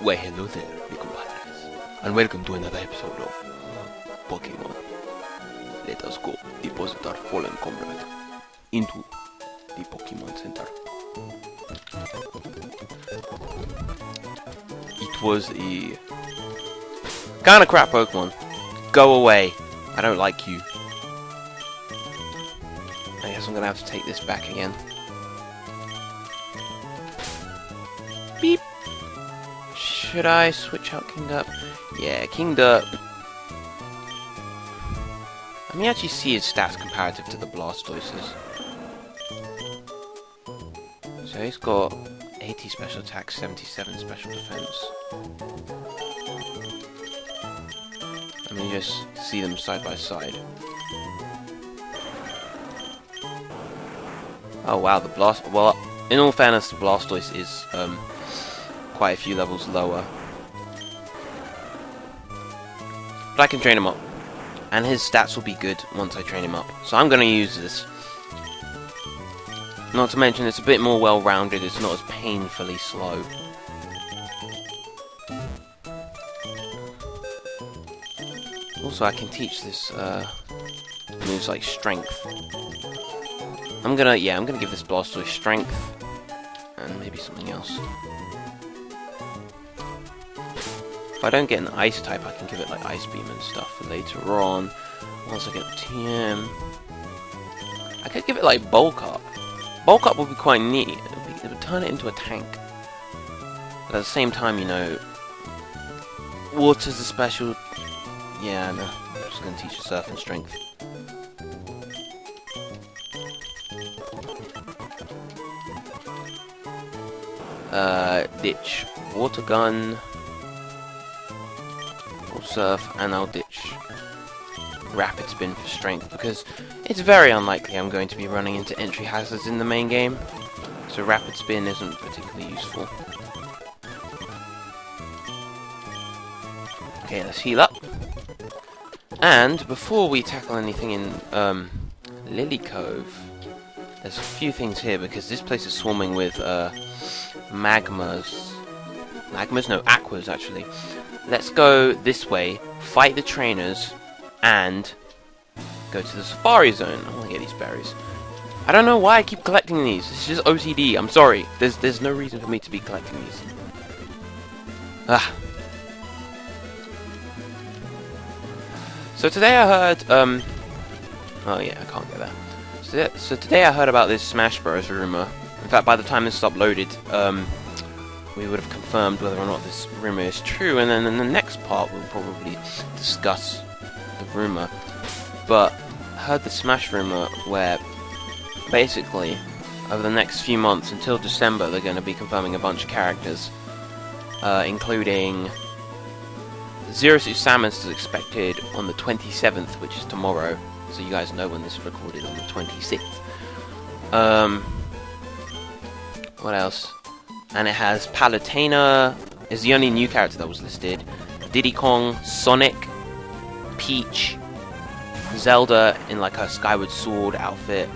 Well, hello there, mi compadres, and welcome to another episode of Pokémon. Let us go deposit our fallen comrade into the Pokémon Center. It was a kind of crap Pokemon. Go away. I don't like you. I guess I'm gonna have to take this back again. Beep. Should I switch out King Derp? Yeah, King Derp. Let me actually see his stats comparative to the Blastoises. So he's got 80 special attack, 77 special defense. Let me just see them side by side. Oh wow, the well, in all fairness, the Blastoise is quite a few levels lower. But I can train him up. And his stats will be good once I train him up. So I'm going to use this. Not to mention it's a bit more well-rounded, it's not as painfully slow. Also I can teach this moves like strength. I'm gonna give this Blastoise strength and maybe something else. If I don't get an ice type, I can give it like ice beam and stuff for later on. Once I get the TM, I could give it like bulk up. Bulk up would be quite neat. It would turn it into a tank. But at the same time, you know, water's a special. Yeah, no, I'm just gonna teach it surf and strength. Ditch, water gun. Surf, and I'll ditch rapid spin for strength because it's very unlikely I'm going to be running into entry hazards in the main game, so rapid spin isn't particularly useful. Okay, let's heal up. And before we tackle anything in Lily Cove, there's a few things here because this place is swarming with magmas. No, aquas actually. Let's go this way, fight the trainers, and go to the Safari Zone. I want to get these berries. I don't know why I keep collecting these. It's just OCD. I'm sorry. There's no reason for me to be collecting these. Ah. So today I heard. Oh yeah, I can't get that. So today I heard about this Smash Bros. Rumor. In fact, by the time this is uploaded, we would have confirmed whether or not this rumor is true, and then in the next part we'll probably discuss the rumor. But I heard the Smash rumor where basically over the next few months until December they're going to be confirming a bunch of characters, including Zero Suit Samus is expected on the 27th, which is tomorrow, so you guys know when this is recorded on the 26th. What else? And it has Palutena, is the only new character that was listed. Diddy Kong, Sonic, Peach, Zelda in like her Skyward Sword outfit.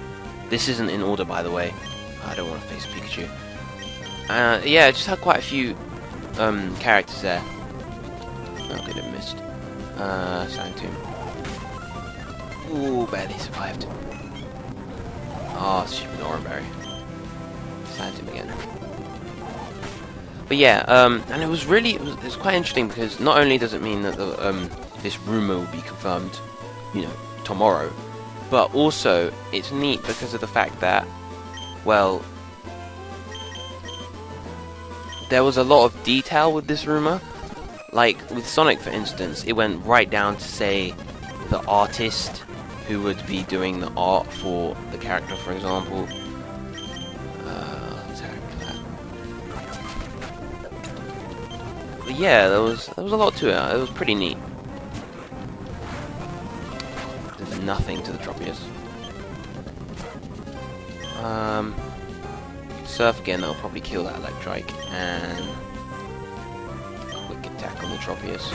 This isn't in order, by the way. I don't want to face Pikachu. Yeah, it just had quite a few characters there. Oh, good, I missed. Sand Tomb. Ooh, barely survived. Oh, stupid Oranberry. Sand Tomb again. But yeah, and it was quite interesting because not only does it mean that this rumor will be confirmed, you know, tomorrow, but also it's neat because of the fact that, well, there was a lot of detail with this rumor. Like with Sonic, for instance, it went right down to say the artist who would be doing the art for the character, for example. But yeah, there was a lot to it. It was pretty neat. Did nothing to the Tropius. Surf again, that'll probably kill that Electrike, and quick attack on the Tropius.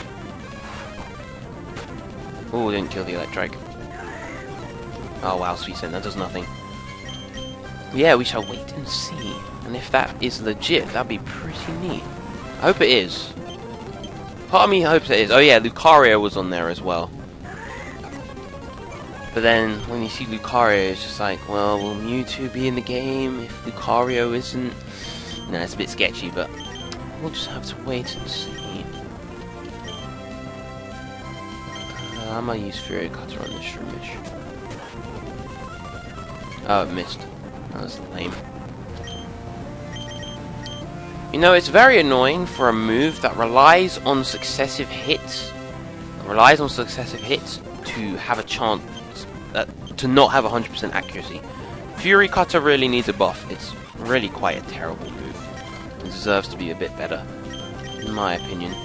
Oh, didn't kill the Electrike. Oh wow, Sweet Scent, that does nothing. Yeah, we shall wait and see. And if that is legit, that'd be pretty neat. I hope it is. Part of me hopes it is. Oh yeah, Lucario was on there as well. But then, when you see Lucario, it's just like, well, will Mewtwo be in the game if Lucario isn't? Nah, it's a bit sketchy, but we'll just have to wait and see. I might use Fury Cutter on this Shroomish. Oh, it missed. That was lame. You know, it's very annoying for a move that relies on successive hits. To have a chance to not have 100% accuracy. Fury Cutter really needs a buff. It's really quite a terrible move. It deserves to be a bit better, in my opinion.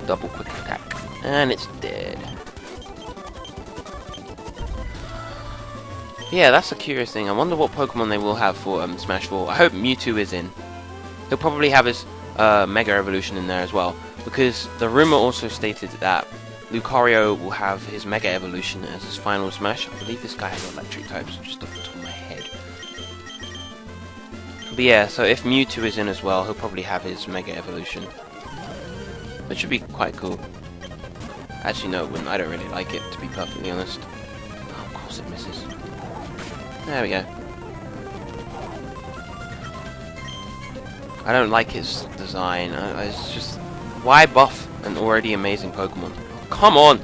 Double quick attack. And it's dead. Yeah, that's a curious thing. I wonder what Pokemon they will have for Smash 4. I hope Mewtwo is in. He'll probably have his Mega Evolution in there as well. Because the rumor also stated that Lucario will have his Mega Evolution as his final Smash. I believe this guy has electric types, just off the top of my head. But yeah, so if Mewtwo is in as well, he'll probably have his Mega Evolution. Which should be quite cool. Actually, no, it wouldn't. I don't really like it, to be perfectly honest. Oh, of course it misses. There we go. I don't like his design. It's just... Why buff an already amazing Pokemon? Oh, come on!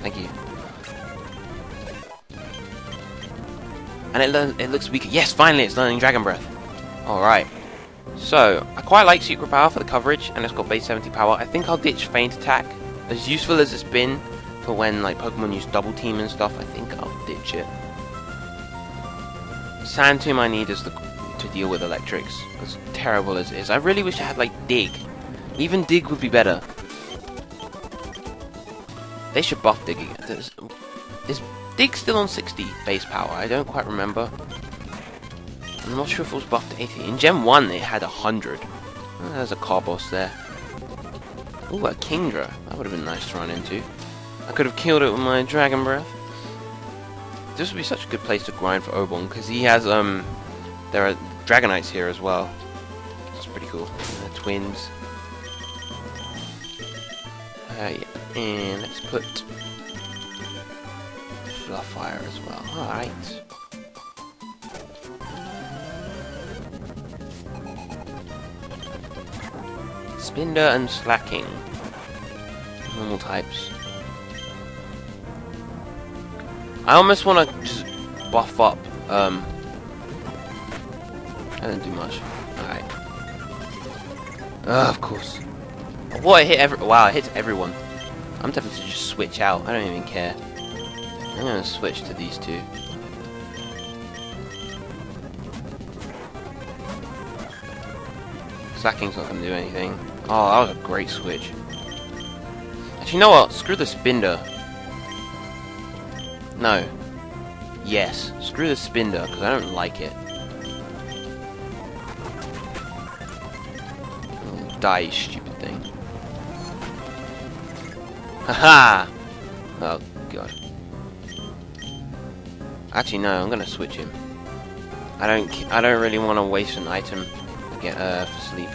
Thank you. And it looks weaker. Yes, finally it's learning Dragon Breath. Alright. So, I quite like Secret Power for the coverage, and it's got base 70 power. I think I'll ditch Feint Attack. As useful as it's been for when like Pokemon use Double Team and stuff, I think I'll ditch it. Sand Tomb I need is to deal with electrics, as terrible as it is. I really wish I had like Dig. Even Dig would be better. They should buff Dig again. Is Dig still on 60 base power? I don't quite remember. I'm not sure if it was buffed to 80. In Gen 1 it had 100. Oh, there's a Carbos there. Ooh, a Kingdra. That would have been nice to run into. I could have killed it with my Dragon Breath. This would be such a good place to grind for Obon, because he has, there are Dragonites here as well. That's pretty cool. Twins. Yeah. And let's put Fluffire as well. Alright. Spinder and Slacking. Normal types. I almost want to just buff up. I didn't do much. Alright. Of course. What, it hit wow, it hits everyone. I'm tempted to just switch out. I don't even care. I'm going to switch to these two. Slacking's not going to do anything. Oh, that was a great switch. Actually, you know what? Screw the Spinder. No. Yes. Screw the Spinder, because I don't like it. Oh, die, you stupid thing. Haha! Oh, God. Actually, no, I'm going to switch him. I don't really want to waste an item to get, for sleep.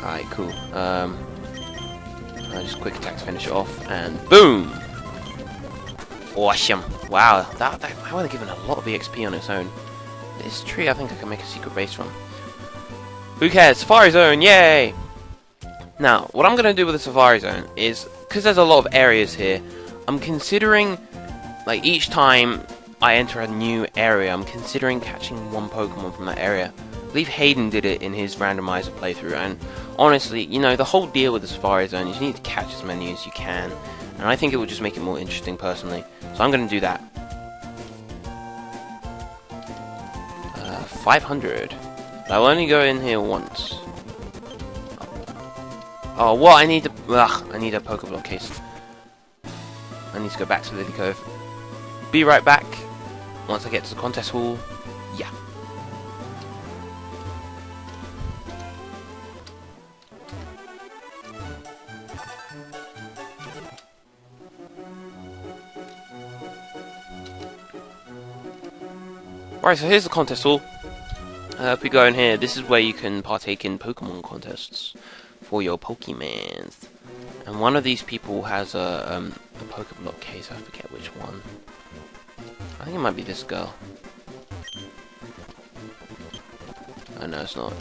Alright, cool. I'll just quick attacks finish it off, and boom! Awesome! Wow, that would have given a lot of EXP on its own. This tree, I think I can make a secret base from. Who cares? Safari Zone, yay! Now, what I'm going to do with the Safari Zone is, because there's a lot of areas here, I'm considering, like, each time I enter a new area, I'm considering catching one Pokemon from that area. I believe Hayden did it in his randomizer playthrough, and honestly, you know, the whole deal with the Safari Zone is you need to catch as many as you can, and I think it will just make it more interesting personally. So I'm going to do that. 500. I'll only go in here once. Oh, what? I need a Pokeblock case. I need to go back to Lily Cove. Be right back once I get to the contest hall. Yeah. Right, so here's the contest hall. If we go in here, this is where you can partake in Pokemon contests for your Pokemons. And one of these people has a Pokeblock case. I forget which one. I think it might be this girl. Oh no, it's not.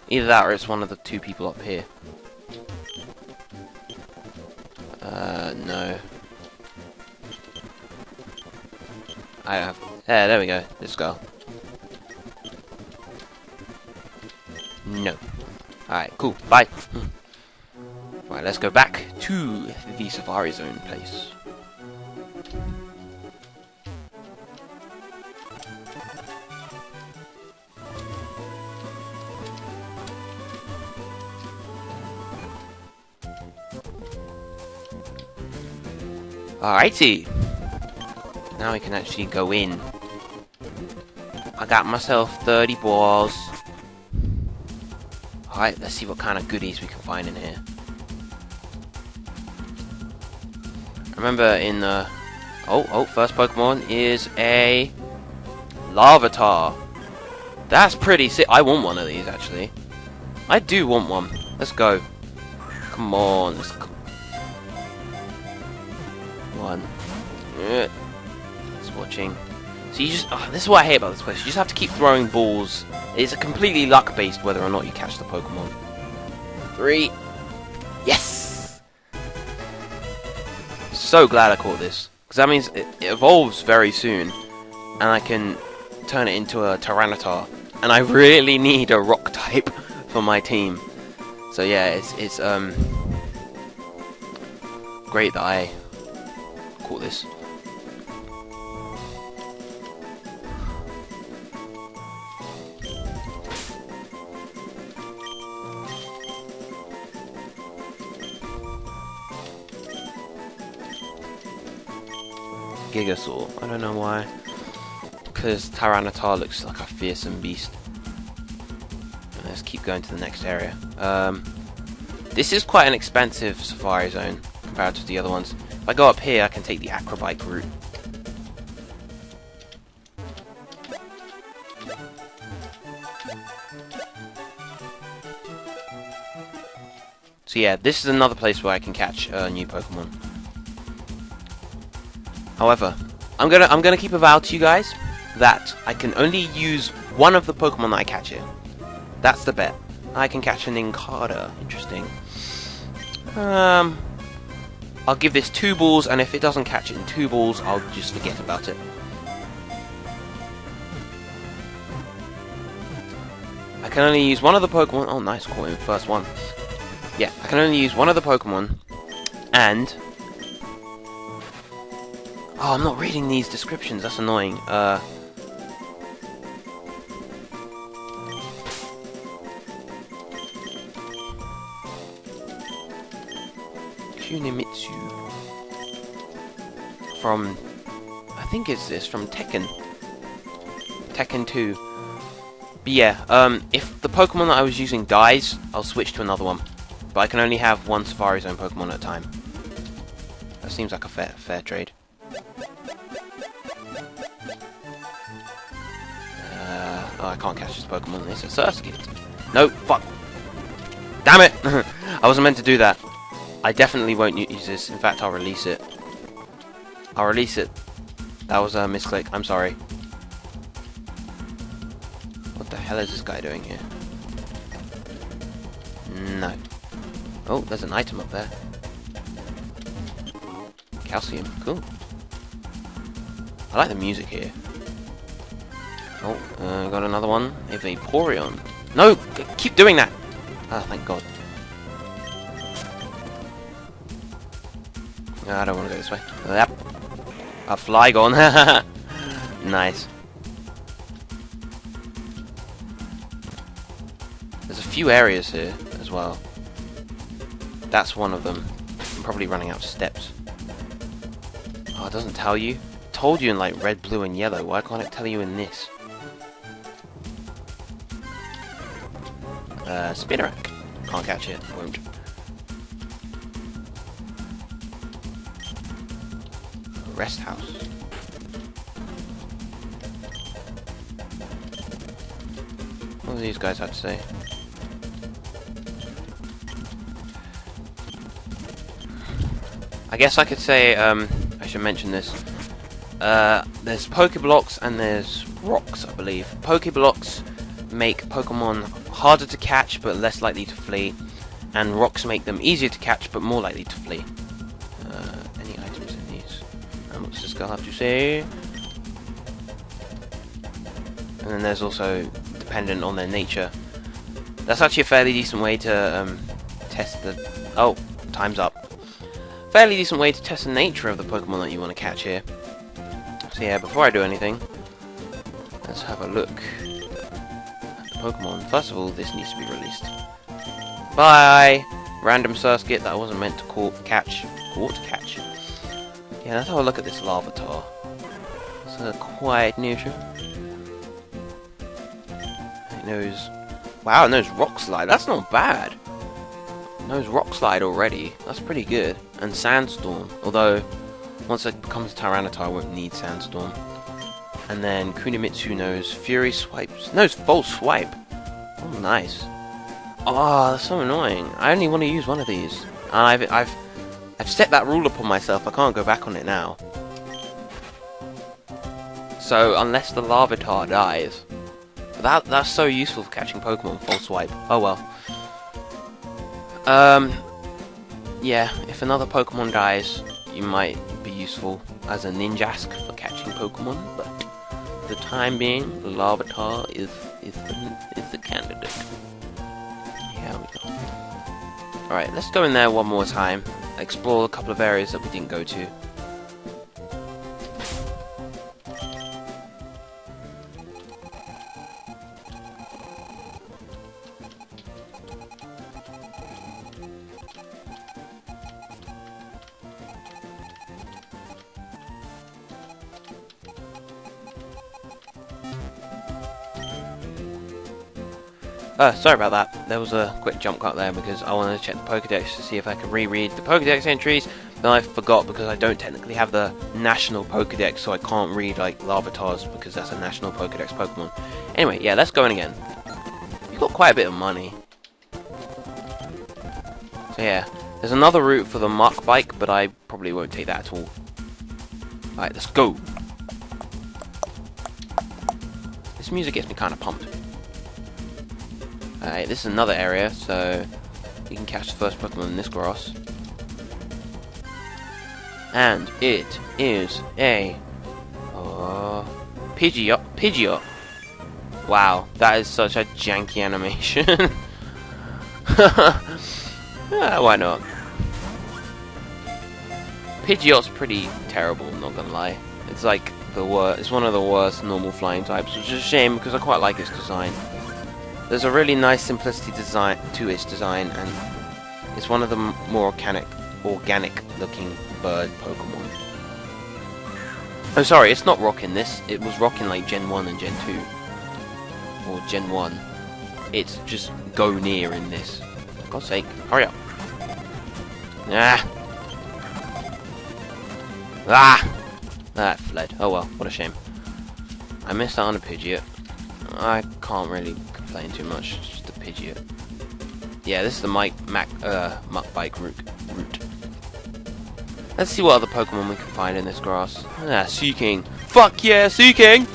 Either that or it's one of the two people up here. No. I have. Yeah, there we go. This girl. No. Alright, cool. Bye. Right, let's go back to the Safari Zone place. Alrighty. Now we can actually go in. I got myself 30 balls. Alright, let's see what kind of goodies we can find in here. Remember in the... first Pokemon is a... Larvitar. That's pretty sick. I want one of these, actually. I do want one. Let's go. Come on. Let's go. One. It's watching. So you just... this is what I hate about this place. You just have to keep throwing balls. It's a completely luck-based whether or not you catch the Pokemon. 3. Yes! So glad I caught this. Because that means it evolves very soon. And I can turn it into a Tyranitar. And I really need a rock type for my team. So yeah, it's great that I caught this. Gigasaur. I don't know why. Because Tyranitar looks like a fearsome beast. Let's keep going to the next area. This is quite an expensive Safari Zone compared to the other ones. If I go up here, I can take the Acrobike route. So yeah, this is another place where I can catch new Pokemon. However, I'm gonna keep a vow to you guys that I can only use one of the Pokemon that I catch here. That's the bet. I can catch an Inkada. Interesting. I'll give this 2 balls, and if it doesn't catch it in 2 balls, I'll just forget about it. I can only use one of the Pokemon. Oh, nice, caught him first one. Yeah, I can only use one of the Pokemon, and... Oh, I'm not reading these descriptions, that's annoying. Kunimitsu. From... I think it's from Tekken. Tekken 2. But yeah, if the Pokemon that I was using dies, I'll switch to another one. But I can only have one Safari Zone Pokemon at a time. That seems like a fair trade. Oh, I can't catch this Pokemon. It's a Surskit. No, fuck. Damn it! I wasn't meant to do that. I definitely won't use this. In fact, I'll release it. I'll release it. That was a misclick. I'm sorry. What the hell is this guy doing here? No. Oh, there's an item up there. Calcium. Cool. I like the music here. Oh, got another one. A Vaporeon. No! Keep doing that! Ah, thank God. I don't want to go this way. Yep. A Flygon. Nice. There's a few areas here as well. That's one of them. I'm probably running out of steps. Oh, it doesn't tell you. It told you in like red, blue, and yellow. Why can't it tell you in this? Spinarak. Can't catch it. Won't. Rest house. What do these guys have to say? I guess I could say, I should mention this. There's Pokeblocks and there's rocks, I believe. Pokeblocks make Pokemon harder to catch but less likely to flee, and rocks make them easier to catch but more likely to flee. Any items in these? And what's this guy have to say? And then there's also dependent on their nature. That's actually a fairly decent way to test the... Oh, time's up. Fairly decent way to test the nature of the Pokemon that you want to catch here. So yeah, before I do anything, let's have a look at the Pokemon. First of all, this needs to be released. Bye! Random Surskit that I wasn't meant to catch. Yeah, let's have a look at this Larvitar. It's quite neutral. It knows... Wow, it knows Rock Slide. That's not bad. It knows Rock Slide already. That's pretty good. And Sandstorm. Although, once it becomes a Tyranitar, it won't need Sandstorm. And then Kunimitsu knows Fury Swipes. Knows False Swipe. Oh, nice. Oh, that's so annoying. I only want to use one of these. And I've set that rule upon myself. I can't go back on it now. So, unless the Larvitar dies... That's so useful for catching Pokemon, False Swipe. Oh well. Yeah, if another Pokemon dies, you might be useful as a Ninjask for catching Pokemon, but for the time being, the Larvitar is the candidate. Here we go. Alright, let's go in there one more time, explore a couple of areas that we didn't go to. Sorry about that. There was a quick jump cut there because I wanted to check the Pokédex to see if I could reread the Pokédex entries. Then I forgot because I don't technically have the national Pokédex, so I can't read like Larvitars because that's a national Pokédex Pokemon. Anyway, yeah, let's go in again. We've got quite a bit of money. So yeah, there's another route for the Mach Bike, but I probably won't take that at all. Alright, let's go. This music gets me kind of pumped. Alright, this is another area, so you can catch the first Pokemon in this grass. And it is a Pidgeot. Wow, that is such a janky animation. Why not? Pidgeot's pretty terrible, I'm not gonna lie. It's like the worst. It's one of the worst normal flying types, which is a shame because I quite like its design. There's a really nice simplicity to its design, and it's one of the more organic looking bird Pokemon. Oh, sorry, it's not rocking this. It was rocking like Gen 1 and Gen 2. Or Gen 1. It's just go near in this. For God's sake, hurry up. Ah! That fled. Oh well, what a shame. I missed out on a Pidgeot. I can't really complain too much. It's just a Pidgeot. Yeah, this is the Mach Bike route. Let's see what other Pokemon we can find in this grass. Ah, Seaking. Fuck yeah, Seaking!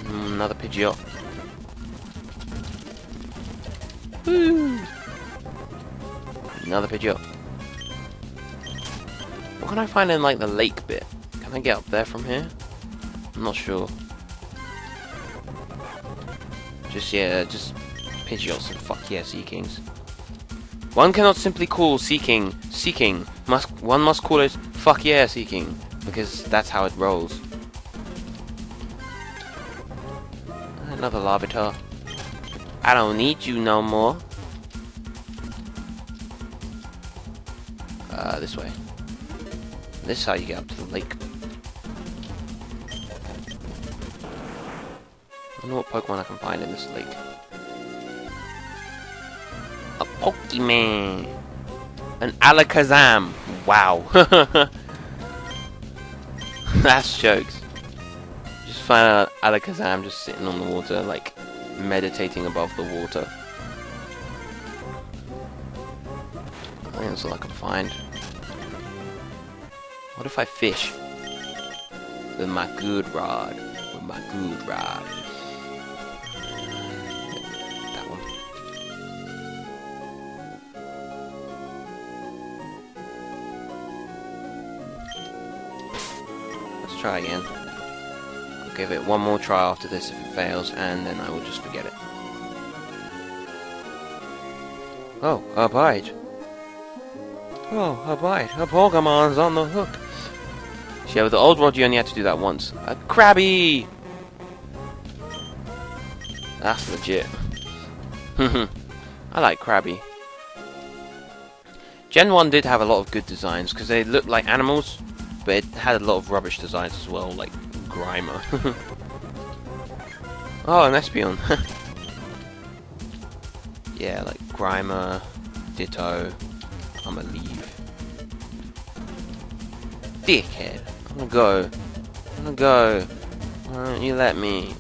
Another Pidgeot. Woo! Another Pidgeot. What can I find in like the lake bit? Can I get up there from here? I'm not sure. Just Pidgeots and fuck yeah, Seakings. One cannot simply call Seaking. One must call it fuck yeah, Seaking, because that's how it rolls. Another Larvitar. I don't need you no more. This way. This is how you get up to the lake. I wonder what Pokemon I can find in this lake. A Pokemon! An Alakazam! Wow! That's jokes. Just find out Alakazam just sitting on the water, like meditating above the water. I think that's all I can find. What if I fish with my good rod? With my good rod. That one. Let's try again. I'll give it one more try after this if it fails, and then I will just forget it. Oh, a bite. Oh, a bite. A Pokemon's on the hook. So yeah, with the old rod you only had to do that once. A Krabby! That's legit. I like Krabby. Gen 1 did have a lot of good designs, because they looked like animals, but it had a lot of rubbish designs as well, like Grimer. Oh, an Espeon. Yeah, like Grimer, Ditto, I'ma leave. Dickhead. I'm gonna go. I'm gonna go. Why don't you let me?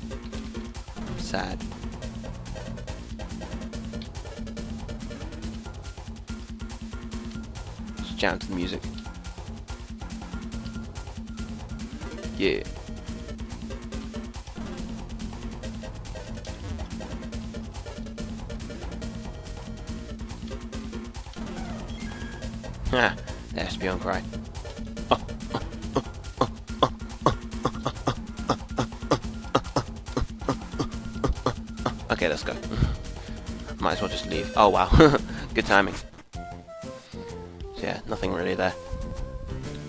I'm sad. Just jam to the music. Yeah. Ha! There's Beyond Cry. Okay, let's go. Might as well just leave. Oh wow, good timing. So yeah, nothing really there.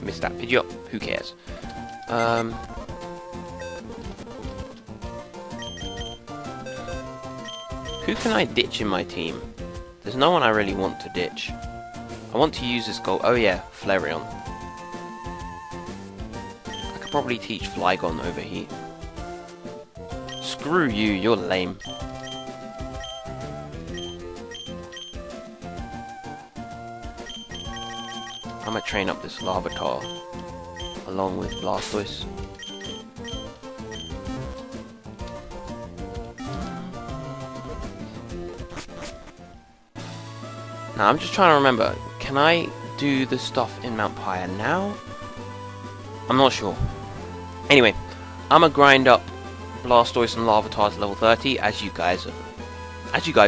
Missed that Pidgeot. Who cares? Who can I ditch in my team? There's no one I really want to ditch. I want to use this gold. Oh yeah, Flareon. I could probably teach Flygon Overheat. Screw you, you're lame. I'm gonna train up this Larvitar along with Blastoise. Now I'm just trying to remember, can I do the stuff in Mount Pyre now? I'm not sure. Anyway, I'm gonna grind up Blastoise and Larvitar to level 30, as you guys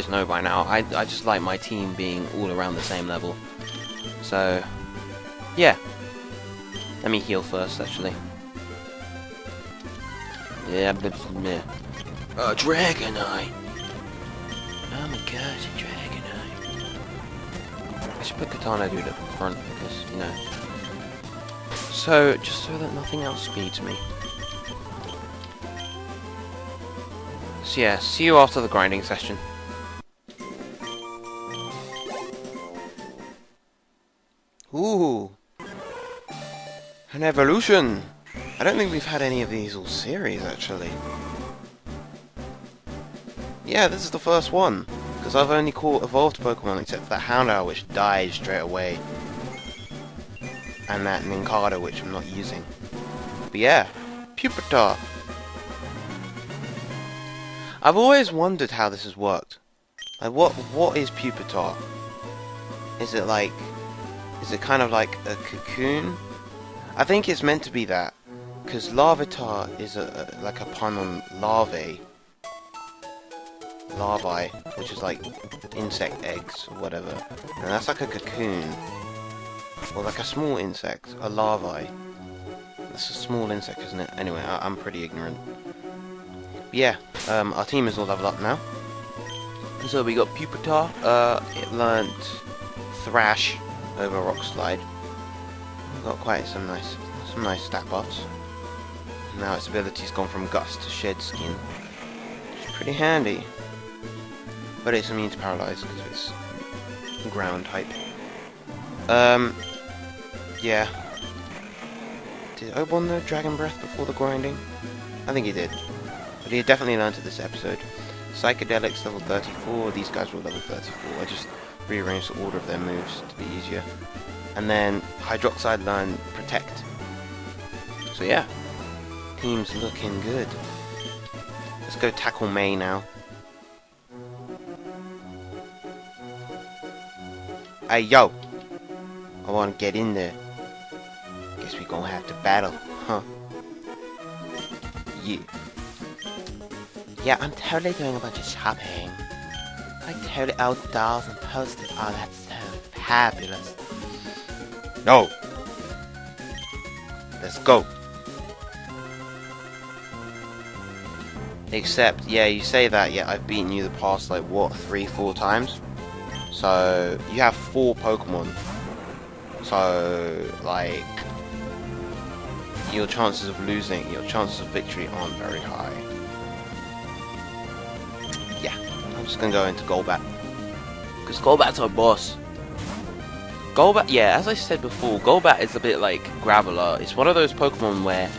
know by now. I just like my team being all around the same level. So, yeah. Let me heal first, actually. Yeah, but yeah. Dragonite! Oh my gosh, a Dragonite. I should put Katana Dude at the front, because, you know. So, just so that nothing else speeds me. So yeah, see you after the grinding session. Ooh! An evolution! I don't think we've had any of these all series, actually. Yeah, this is the first one. Because I've only caught evolved Pokemon except for that Houndour, which dies straight away. And that Nincada, which I'm not using. But yeah, Pupitar. I've always wondered how this has worked. Like, what is Pupitar? Is it kind of like a cocoon? I think it's meant to be that, because Larvitar is like a pun on larvae, which is like insect eggs or whatever, and that's like a cocoon, or like a small insect, a larvae. That's a small insect, isn't it? Anyway, I'm pretty ignorant. But yeah, our team is all leveled up now. So we got Pupitar. It learnt Thrash over Rock Slide. Got quite some nice stat buffs. Now its ability's gone from Gust to Shed Skin. Which is pretty handy. But it's immune to Paralyze because it's ground type. Yeah. Did Obon know Dragon Breath before the grinding? I think he did. But he definitely learned it this episode. Psychedelics level 34, these guys were level 34. I just rearranged the order of their moves to be easier. And then Hydroxide learned Protect. So yeah, team's looking good. Let's go tackle May now. Hey, yo! I want to get in there. Guess we gonna have to battle, huh? Yeah. Yeah, I'm totally doing a bunch of shopping. Like totally old dolls and posters. Oh, that's so fabulous. No! Let's go! Except, yeah, you say that, yeah, I've beaten you the past, like, what, 3-4 times? So, you have 4 Pokemon. So, like, your chances of losing, your chances of victory aren't very high. Yeah, I'm just gonna go into Golbat. Because Golbat's our boss. Golbat, yeah, as I said before, Golbat is a bit like Graveler. It's one of those Pokemon where,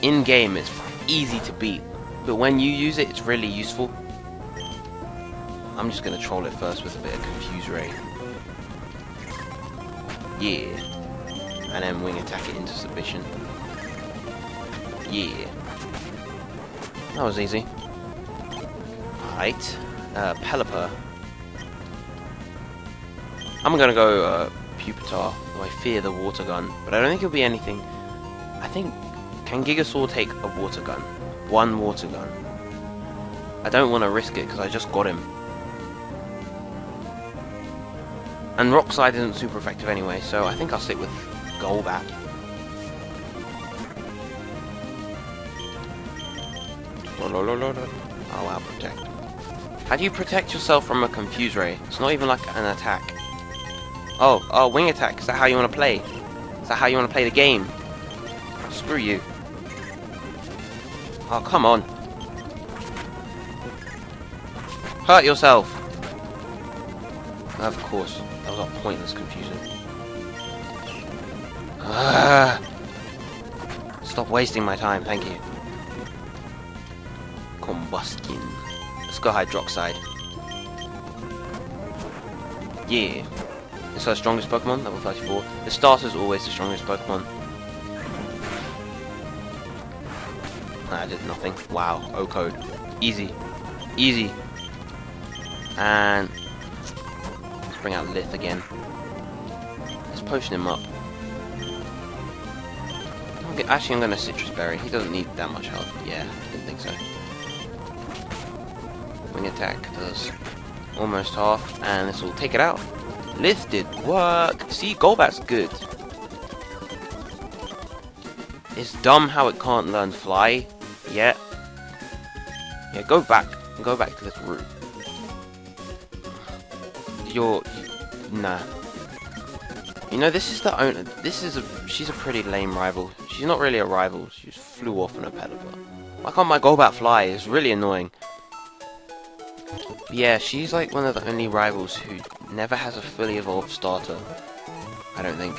in-game, it's easy to beat. But when you use it, it's really useful. I'm just gonna troll it first with a bit of Confuse Ray. Yeah. And then Wing Attack it into submission. Yeah. That was easy. Alright. Pelipper. I'm gonna go Pupitar, though I fear the Water Gun. But I don't think it'll be anything. I think... Can Gigasaur take a Water Gun? 1 Water Gun. I don't want to risk it because I just got him. And Rock Slide isn't super effective anyway, so I think I'll stick with Golbat. Oh wow, protect. How do you protect yourself from a Confuse Ray? It's not even like an attack. Oh, Wing Attack. Is that how you want to play? Is that how you want to play the game? Screw you. Oh, come on. Hurt yourself. Of course. That was a pointless confusion. Stop wasting my time, thank you. Combuskin. Let's go Hydroxide. Yeah. It's our strongest Pokemon, level 34. The starter's always the strongest Pokemon. I did nothing. Wow, O-code. Easy. Easy. And let's bring out Lith again. Let's potion him up. Okay, actually I'm gonna Citrus Berry. He doesn't need that much health. Yeah, didn't think so. Wing Attack does almost half, and this will take it out. Lith did work. See, Golbat's good. It's dumb how it can't learn Fly yet. Yeah, go back to this route. Nah. You know, this is the owner. She's a pretty lame rival. She's not really a rival. She just flew off on a Pelipper. Why can't my Golbat fly? It's really annoying. Yeah, she's like one of the only rivals who never has a fully evolved starter. I don't think.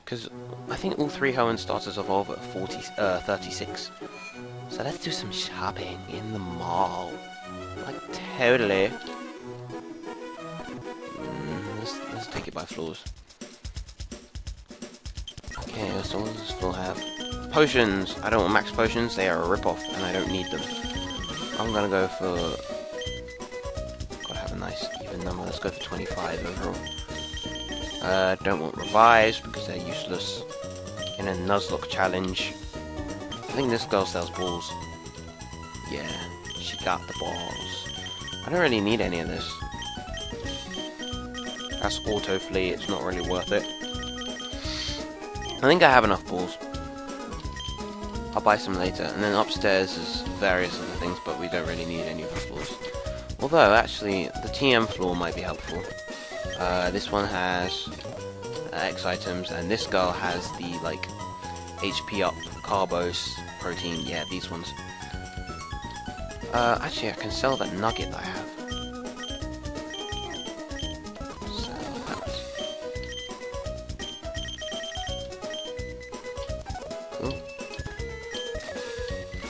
Because I think all 3 Hoenn starters evolve at 36. So let's do some shopping in the mall. Like, totally. Let's take it by floors. Okay, so what does this floor have? Potions! I don't want max potions, they are a rip-off, and I don't need them. I'm gonna go for... Gotta have a nice even number, let's go for 25 overall. Don't want revives, because they're useless. In a Nuzlocke challenge. I think this girl sells balls. Yeah, she got the balls. I don't really need any of this. That's auto flee, it's not really worth it. I think I have enough balls. I'll buy some later. And then upstairs is various other things, but we don't really need any of the floors. Although, actually, the TM floor might be helpful. This one has X items, and this girl has the, like, HP up, carbos, protein, yeah, these ones. Actually, I can sell that nugget that I have.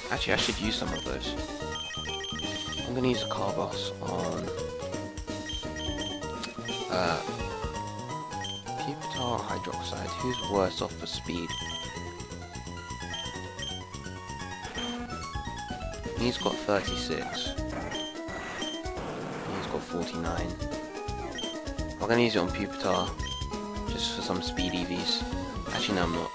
Actually, I should use some of those. I'm gonna use a Carbos on Pupitar or Hydroxide. Who's worse off for speed? He's got 36. He's got 49. I'm gonna use it on Pupitar, just for some speed EVs. Actually, no, I'm not.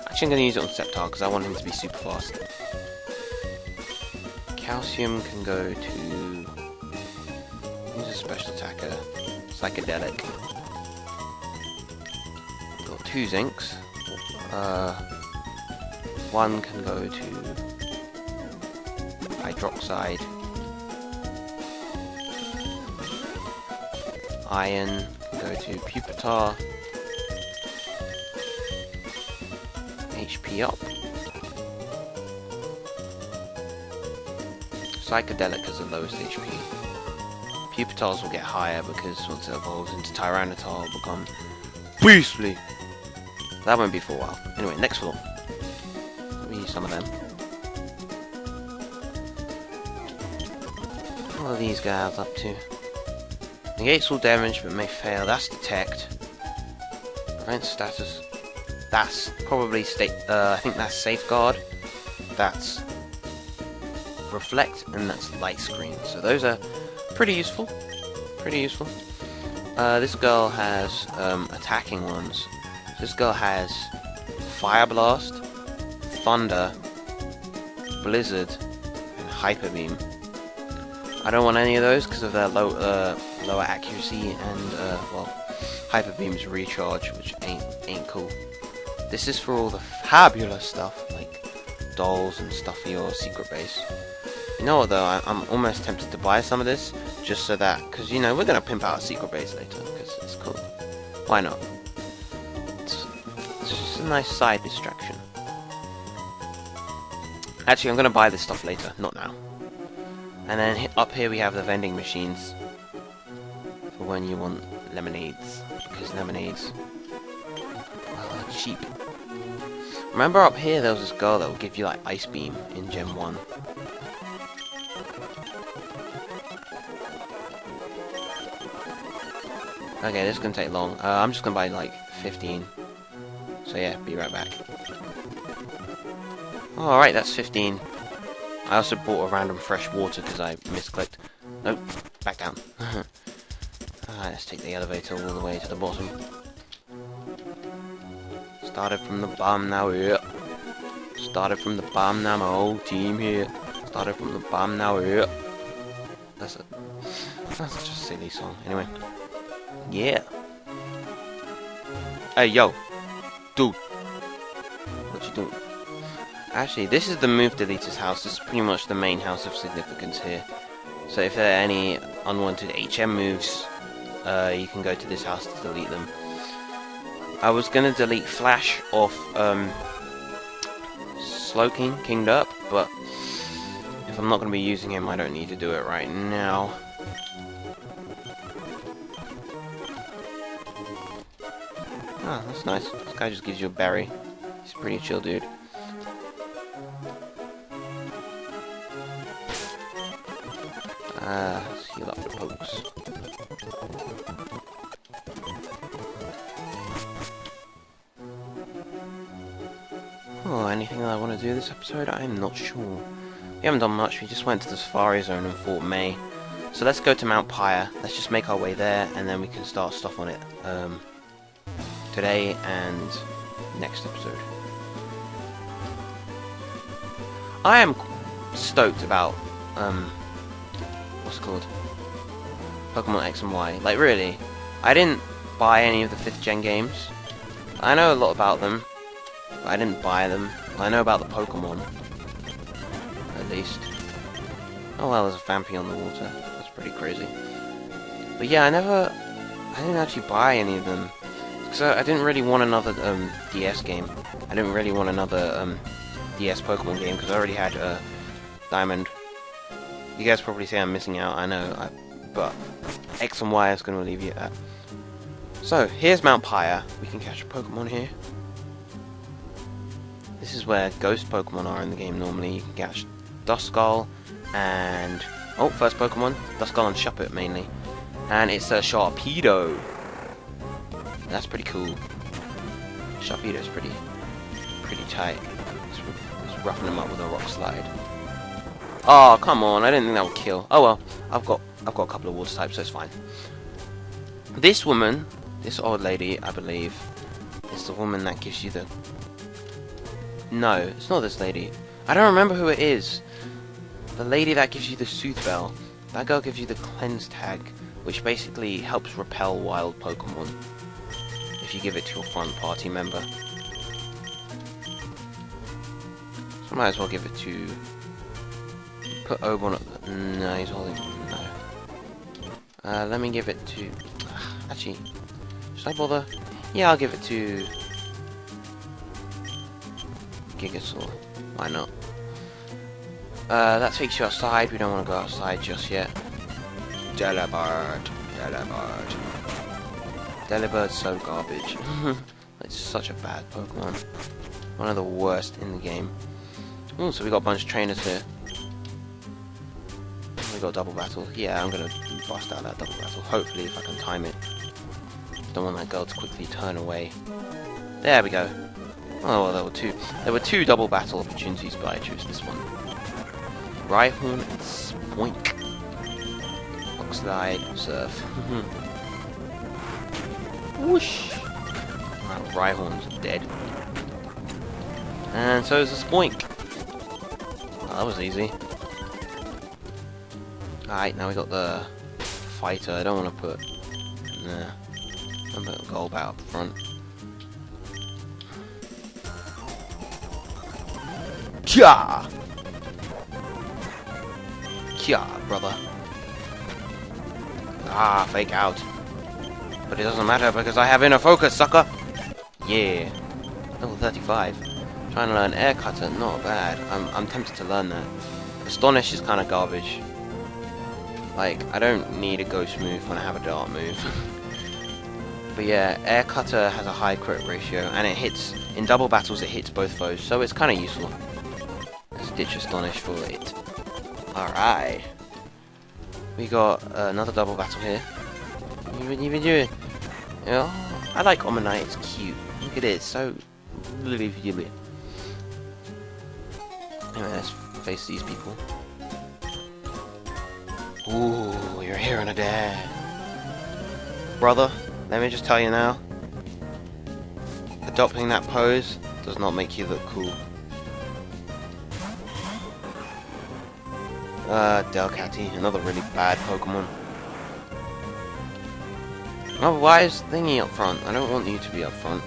Actually, I'm gonna use it on Sceptile because I want him to be super fast. Calcium can go to... He's a special attacker. Psychedelic. Got 2 Zincs. One can go to Hydroxide. Iron can go to Pupitar. HP up. Psychedelic has the lowest HP. Pupitars will get higher because once it evolves into Tyranitar, it will become beastly. That won't be for a while. Anyway, next floor. Let me use some of them. What are these guys up to? Negates all damage but may fail. That's detect. Prevent status. That's probably I think that's safeguard. That's reflect, and that's light screen. So those are pretty useful. Pretty useful. This girl has attacking ones. This girl has Fire Blast, Thunder, Blizzard, and Hyper Beam. I don't want any of those because of their lower accuracy and well, Hyper Beam's recharge, which ain't cool. This is for all the fabulous stuff like dolls and stuff for your secret base. You know what though? I'm almost tempted to buy some of this just so that, because you know we're gonna pimp out a secret base later because it's cool. Why not? It's just a nice side distraction. Actually, I'm gonna buy this stuff later, not now. And then up here we have the vending machines for when you want lemonades, because lemonades are cheap. Remember up here there was this girl that would give you like Ice Beam in Gen 1. Okay, this is gonna take long. I'm just gonna buy like 15. So yeah, be right back. Alright, that's 15. I also bought a random fresh water because I misclicked. Nope, back down. Alright, let's take the elevator all the way to the bottom. Started from the bottom, now we're here. Started from the bottom, now my whole team here. Started from the bottom, now we're here. That's just a silly song. Anyway. Yeah. Hey, yo. Dude. What you doing? Actually, this is the move deleter's house. This is pretty much the main house of significance here. So if there are any unwanted HM moves, you can go to this house to delete them. I was gonna delete Flash off Slowking, Kinged Up, but if I'm not gonna be using him, I don't need to do it right now. Ah, that's nice. This guy just gives you a berry. He's a pretty chill dude. Let's heal up the pokes. Oh, anything that I want to do this episode? I'm not sure. We haven't done much, we just went to the Safari Zone and fought May. So let's go to Mount Pyre, let's just make our way there, and then we can start stuff on it today and next episode. I am stoked about, what's it called? Pokemon X and Y. Like, really, I didn't buy any of the 5th gen games. I know a lot about them, but I didn't buy them. I know about the Pokemon, at least. Oh well, there's a Vampy on the water. That's pretty crazy. But yeah, I didn't actually buy any of them. Because I didn't really want another DS game. I didn't really want another DS Pokemon game, because I already had Diamond. You guys probably say I'm missing out, I know, but X and Y is going to alleviate that. So, here's Mount Pyre. We can catch a Pokemon here. This is where ghost Pokemon are in the game normally. You can catch Duskull and... oh, first Pokemon. Duskull and Shuppet mainly. And it's a Sharpedo. That's pretty cool. Sharpedo's pretty tight. It's roughing him up with a rock slide. Oh, come on, I didn't think that would kill. Oh well, I've got a couple of water types, so it's fine. This woman, this old lady, I believe, is the woman that gives you the... No, it's not this lady. I don't remember who it is. The lady that gives you the Soothe Bell. That girl gives you the Cleanse Tag, which basically helps repel wild Pokemon if you give it to your front party member. So I might as well give it to... Put Oban on... No, he's holding... No. Let me give it to... Actually, should I bother? Yeah, I'll give it to... Gigasaur. Why not? That takes you outside. We don't want to go outside just yet. Delibird. Delibird. Delibird's so garbage. It's such a bad Pokemon. One of the worst in the game. Ooh, so we got a bunch of trainers here. We got double battle. Yeah, I'm gonna bust out that double battle. Hopefully, if I can time it. Don't want that girl to quickly turn away. There we go. Oh well, there were two double battle opportunities, but I chose this one. Rhyhorn and Spoink. Rock Slide, Surf. Whoosh! Wow, Rhyhorn's dead. And so is the Spoink. Oh, that was easy. Alright, now we got the fighter. I don't want to put... Nah. I'm going to put Golbat up front. Kya! Kya, brother. Ah, fake out. But it doesn't matter because I have inner focus, sucker! Yeah. Level 35. Trying to learn Air Cutter, not bad. I'm tempted to learn that. Astonish is kind of garbage. Like, I don't need a Ghost move when I have a Dart move. But yeah, Air Cutter has a high crit ratio, and it hits, in double battles it hits both foes, so it's kind of useful. Let's ditch Astonish for it. Alright. We got another double battle here. What have you been doing? You know, I like Omanyte, it's cute. Look at it, it's so... Anyway, let's face these people. Ooh, you're here and a dad. Brother, let me just tell you now. Adopting that pose does not make you look cool. Delcatty, another really bad Pokemon. Oh, why is Thingy up front? I don't want you to be up front.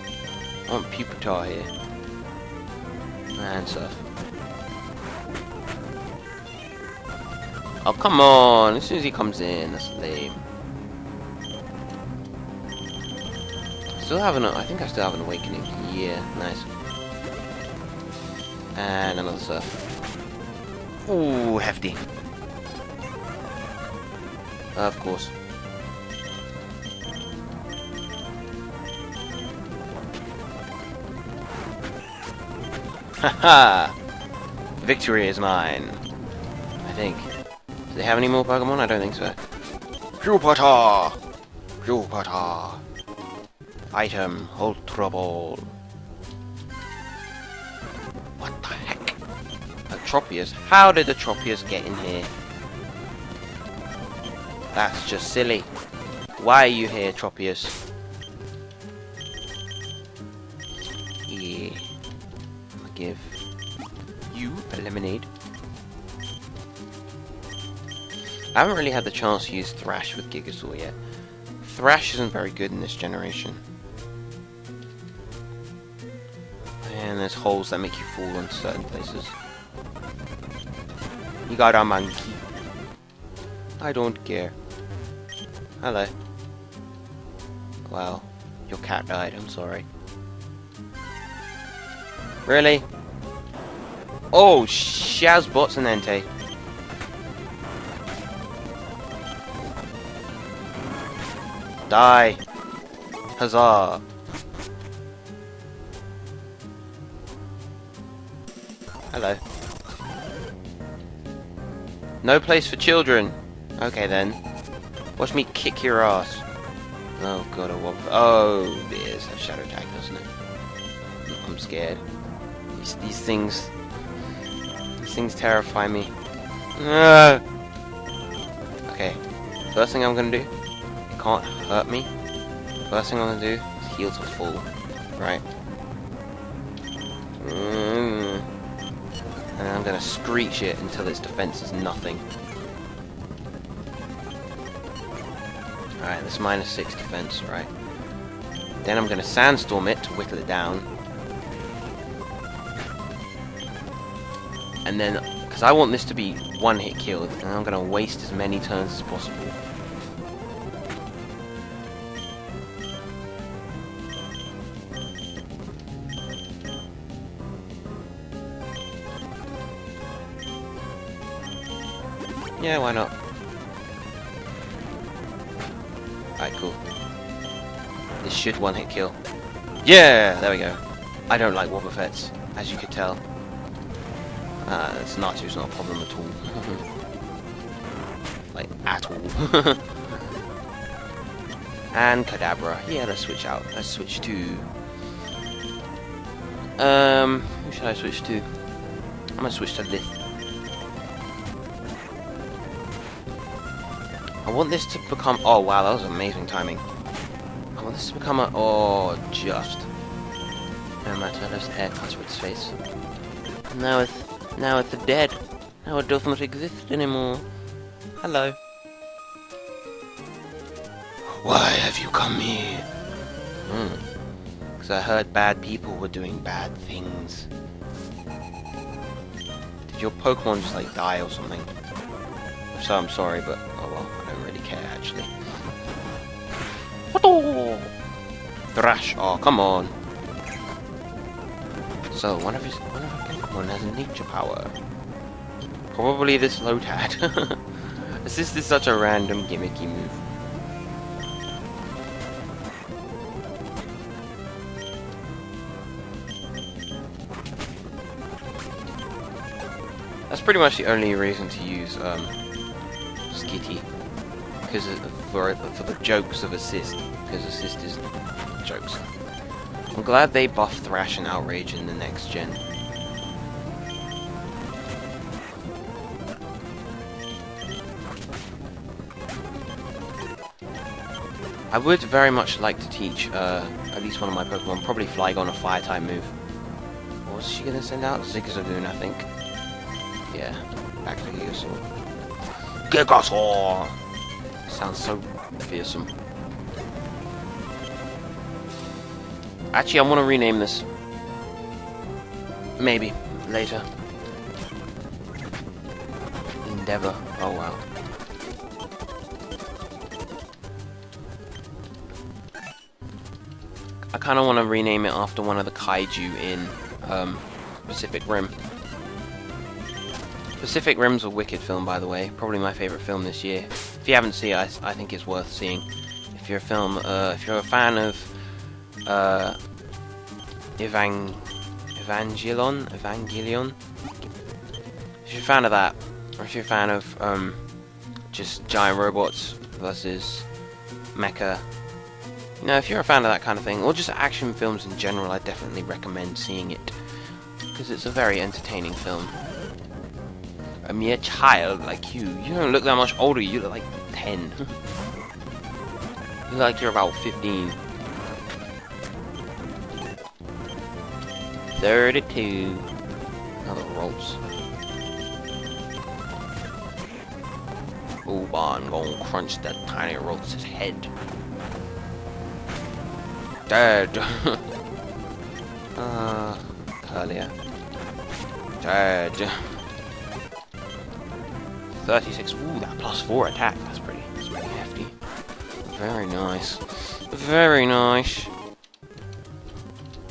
I want Pupitar here. And Surf. Oh, come on! As soon as he comes in, that's lame. Still having I think I still have an Awakening. Yeah, nice. And another Surf. Ooh, hefty. Of course. Haha! Victory is mine. I think. Do they have any more Pokemon? I don't think so. Pupitar! Pupitar! Item, Ultra Ball. What the heck? Atropius? How did Atropius get in here? That's just silly. Why are you here, Atropius? Yeah. I'll give you a lemonade. I haven't really had the chance to use Thrash with Gigasaur yet. Thrash isn't very good in this generation. And there's holes that make you fall into certain places. You got a monkey. I don't care. Hello. Well, your cat died, I'm sorry. Really? Oh, Shaz Bots and Entei. Die! Huzzah! Hello. No place for children! Okay then. Watch me kick your ass. Oh god, oh, there's a shadow tag, doesn't it? I'm scared. These things... These things terrify me. Ah! Okay, first thing I'm gonna do, it can't hurt me. First thing I'm gonna do is heal to full. Right. And then I'm gonna screech it until its defense is nothing. Alright, that's -6 defense, right. Then I'm gonna sandstorm it to whittle it down. And then, because I want this to be one-hit killed, and I'm gonna waste as many turns as possible. Yeah, why not? Alright, cool. This should one-hit kill. Yeah! There we go. I don't like Wobbuffets, as you could tell. It's not a problem at all. Like, at all. And Kadabra. Yeah, let's switch out. Let's switch to... who should I switch to? I'm gonna switch to Lith. I want this to become... Oh, wow, that was amazing timing. I want this to become a... Oh, just. No matter, let's haircut to its face. Now it's dead. Now it doesn't exist anymore. Hello. Why have you come here? Because I heard bad people were doing bad things. Did your Pokemon just, like, die or something? If so, I'm sorry, but... Oh, well, I don't really care, actually. Thrash! Oh, come on! So, one of our Pokemon has a nature power. Probably this Lotad. Assist is such a random gimmicky move. That's pretty much the only reason to use Skitty, because for the jokes of Assist, because Assist is jokes. I'm glad they buffed Thrash and Outrage in the next gen. I would very much like to teach at least one of my Pokemon, probably Flygon, a Fire-type move. What was she gonna send out? Zigzagoon, I think. Yeah, back to Gigasaur. Gigasaur! Sounds so fearsome. Actually, I want to rename this. Maybe. Later. Endeavor. Oh, wow. I kind of want to rename it after one of the kaiju in Pacific Rim. Pacific Rim's a wicked film, by the way. Probably my favorite film this year. If you haven't seen it, I think it's worth seeing. If you're if you're a fan of Evangelion. If you're a fan of that, or if you're a fan of just giant robots versus mecha, you know, if you're a fan of that kind of thing, or just action films in general, I definitely recommend seeing it because it's a very entertaining film. A mere child like you don't look that much older. You look like 10. You look like you're about 15. 32. Another rolls. Oh, I'm gonna crunch that tiny rolls' head. Dead. Curlier. Dead. 36. Ooh, that +4 attack. That's pretty hefty. Very nice. Very nice.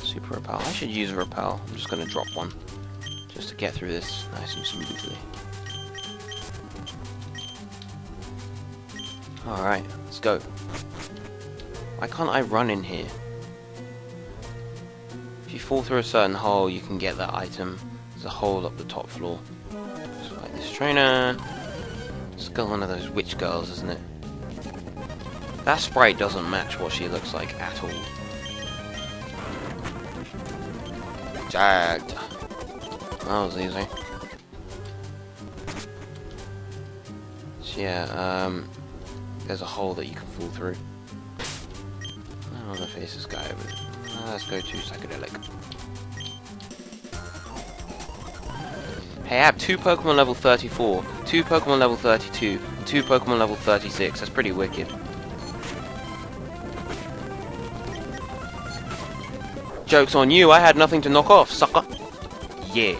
Super repel. I should use a repel. I'm just gonna drop one. Just to get through this nice and smoothly. Alright, let's go. Why can't I run in here? If you fall through a certain hole, you can get that item. There's a hole up the top floor. Just like this trainer. It's got one of those witch girls, isn't it? That sprite doesn't match what she looks like at all. Jagged. That was easy. So yeah, there's a hole that you can fall through. I don't want to face this guy over. Let's go to psychedelic. Hey, I have 2 Pokemon level 34, 2 Pokemon level 32, and 2 Pokemon level 36. That's pretty wicked. Joke's on you, I had nothing to knock off, sucker. Yeah.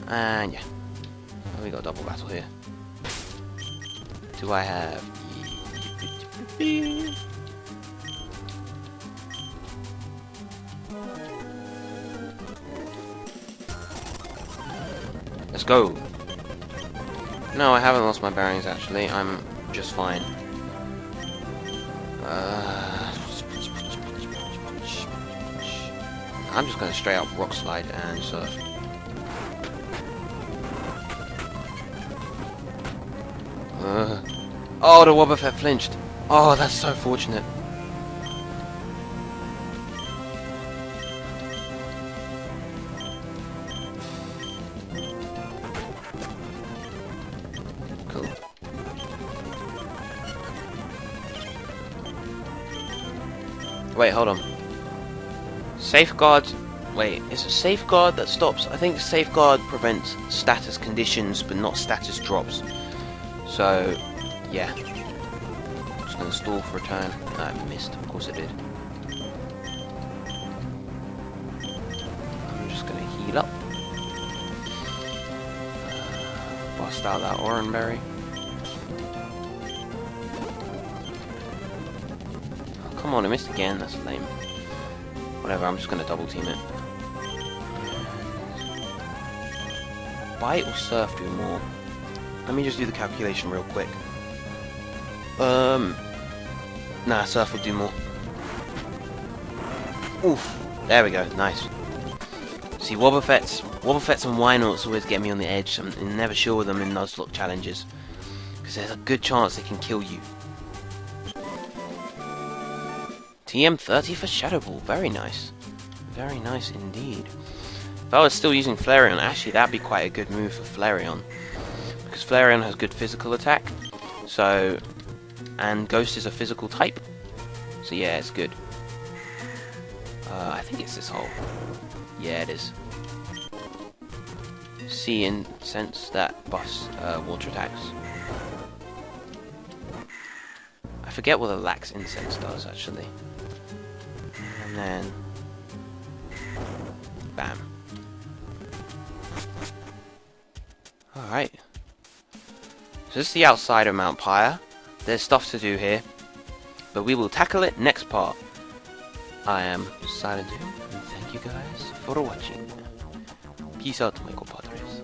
And yeah. We got a double battle here. Do I have... Let's go. No, I haven't lost my bearings actually. I'm just fine. I'm just gonna straight up rock slide and surf. Oh, the Wobbuffet flinched. Oh, that's so fortunate. Cool. Wait, hold on. Safeguard. Wait, it's a safeguard that stops. I think safeguard prevents status conditions, but not status drops. So, yeah. Just gonna stall for a turn. I missed. Of course I did. I'm just gonna heal up. Bust out that Oranberry. Oh, come on, I missed again. That's lame. Whatever, I'm just gonna double team it. Bite or surf do more? Let me just do the calculation real quick. Nah, surf would do more. Oof. There we go. Nice. See, Wobbuffets and Wynauts always get me on the edge. I'm never sure with them in Nuzlocke challenges. Because there's a good chance they can kill you. TM30 for Shadow Ball. Very nice. Very nice indeed. If I was still using Flareon, actually that'd be quite a good move for Flareon. Because Flareon has good physical attack. So... and Ghost is a physical type. So yeah, it's good. I think it's this hole. Yeah, it is. See and sense that bus water attacks. I forget what the Lax Incense does actually. And then bam. Alright. So this is the outside of Mount Pyre. There's stuff to do here, but we will tackle it next part. I am Silent Doom, and thank you guys for watching. Peace out, my compadres.